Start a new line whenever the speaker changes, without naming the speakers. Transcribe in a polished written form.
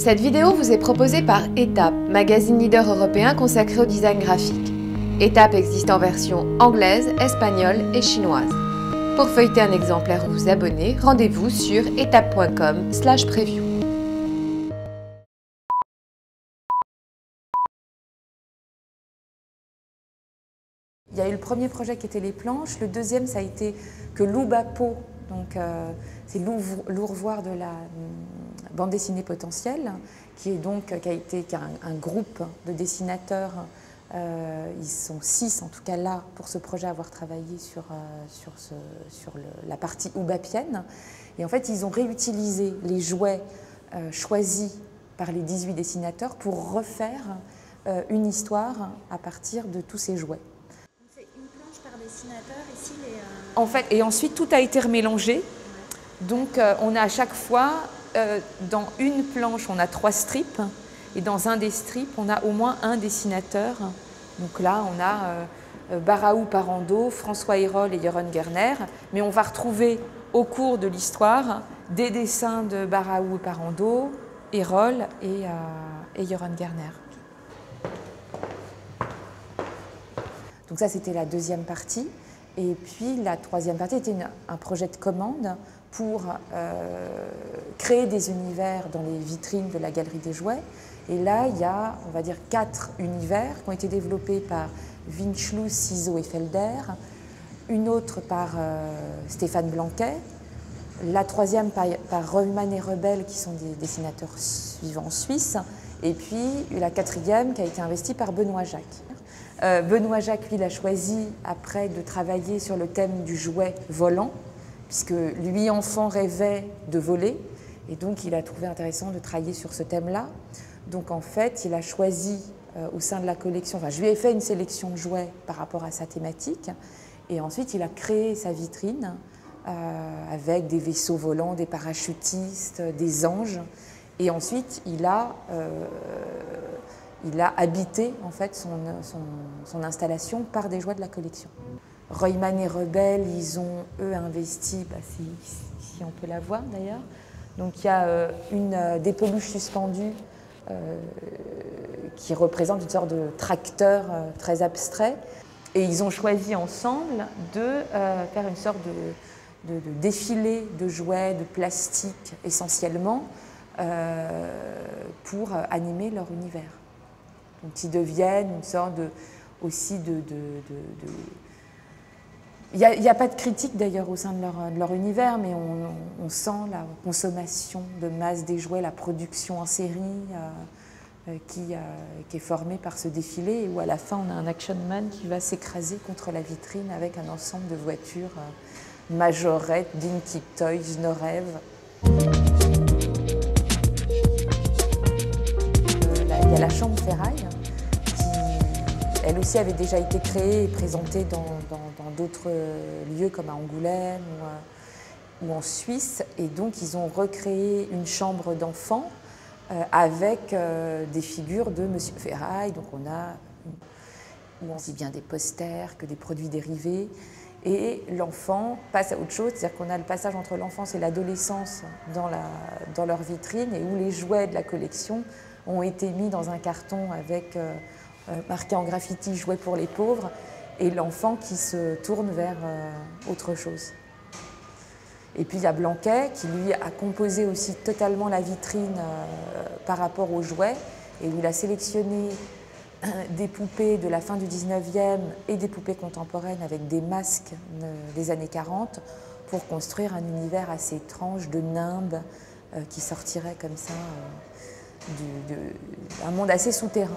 Cette vidéo vous est proposée par Étape, magazine leader européen consacré au design graphique. Étape existe en version anglaise, espagnole et chinoise. Pour feuilleter un exemplaire ou vous abonner, rendez-vous sur étape.com/preview.
Il y a eu le premier projet qui était les planches, le deuxième ça a été que Loubapo, donc c'est l'ourvoir de la bande dessinée potentielle, qui a été un groupe de dessinateurs, ils sont 6 en tout cas là pour ce projet à avoir travaillé sur la partie oubapienne. Et en fait ils ont réutilisé les jouets choisis par les 18 dessinateurs pour refaire une histoire à partir de tous ces jouets.
Ici,
En fait, et ensuite tout a été remélangé. Donc on a à chaque fois, dans une planche, on a 3 strips. Et dans un des strips, on a au moins un dessinateur. Donc là, on a Baraou Parando, François Hérol et Jeroen Gerner. Mais on va retrouver au cours de l'histoire des dessins de Baraou Parando, Hérol et Jeroen Gerner. Donc ça, c'était la deuxième partie. Et puis la troisième partie était un projet de commande pour créer des univers dans les vitrines de la Galerie des Jouets. Et là, il y a, on va dire, 4 univers qui ont été développés par Winchlus, Ciseaux et Felder, une autre par Stéphane Blanquet, la troisième par Reumann et Rebel, qui sont des dessinateurs vivant en Suisse, et puis la quatrième qui a été investie par Benoît Jacques. Benoît Jacques, lui, il a choisi après de travailler sur le thème du jouet volant, puisque lui, enfant, rêvait de voler, et donc il a trouvé intéressant de travailler sur ce thème-là. Donc en fait, il a choisi au sein de la collection, enfin je lui ai fait une sélection de jouets par rapport à sa thématique, et ensuite il a créé sa vitrine avec des vaisseaux volants, des parachutistes, des anges, et ensuite il a habité en fait son installation par des jouets de la collection. Reumann et Rebel, ils ont eux investi, si on peut la voir d'ailleurs. Donc il y a des peluches suspendues qui représentent une sorte de tracteur très abstrait. Et ils ont choisi ensemble de faire une sorte de défilé de jouets, de plastique essentiellement, pour animer leur univers. Donc ils deviennent une sorte Il n'y a pas de critique d'ailleurs au sein de leur univers, mais on sent la consommation de masse des jouets, la production en série qui est formée par ce défilé, et où à la fin on a un action man qui va s'écraser contre la vitrine avec un ensemble de voitures Majorette, Dinky Toys, Norev. Il y a la chambre ferraille, qui elle aussi avait déjà été créée et présentée dans d'autres lieux comme à Angoulême ou en Suisse. Et donc ils ont recréé une chambre d'enfants avec des figures de Monsieur Ferraille. Donc on a aussi bien des posters que des produits dérivés. Et l'enfant passe à autre chose, c'est-à-dire qu'on a le passage entre l'enfance et l'adolescence dans leur vitrine, et où les jouets de la collection ont été mis dans un carton avec marqué en graffiti « Jouets pour les pauvres », et l'enfant qui se tourne vers autre chose. Et puis il y a Blanquet qui lui a composé aussi totalement la vitrine par rapport aux jouets, et où il a sélectionné des poupées de la fin du 19e et des poupées contemporaines avec des masques des années 40 pour construire un univers assez étrange de nimbes qui sortirait comme ça d'un monde assez souterrain.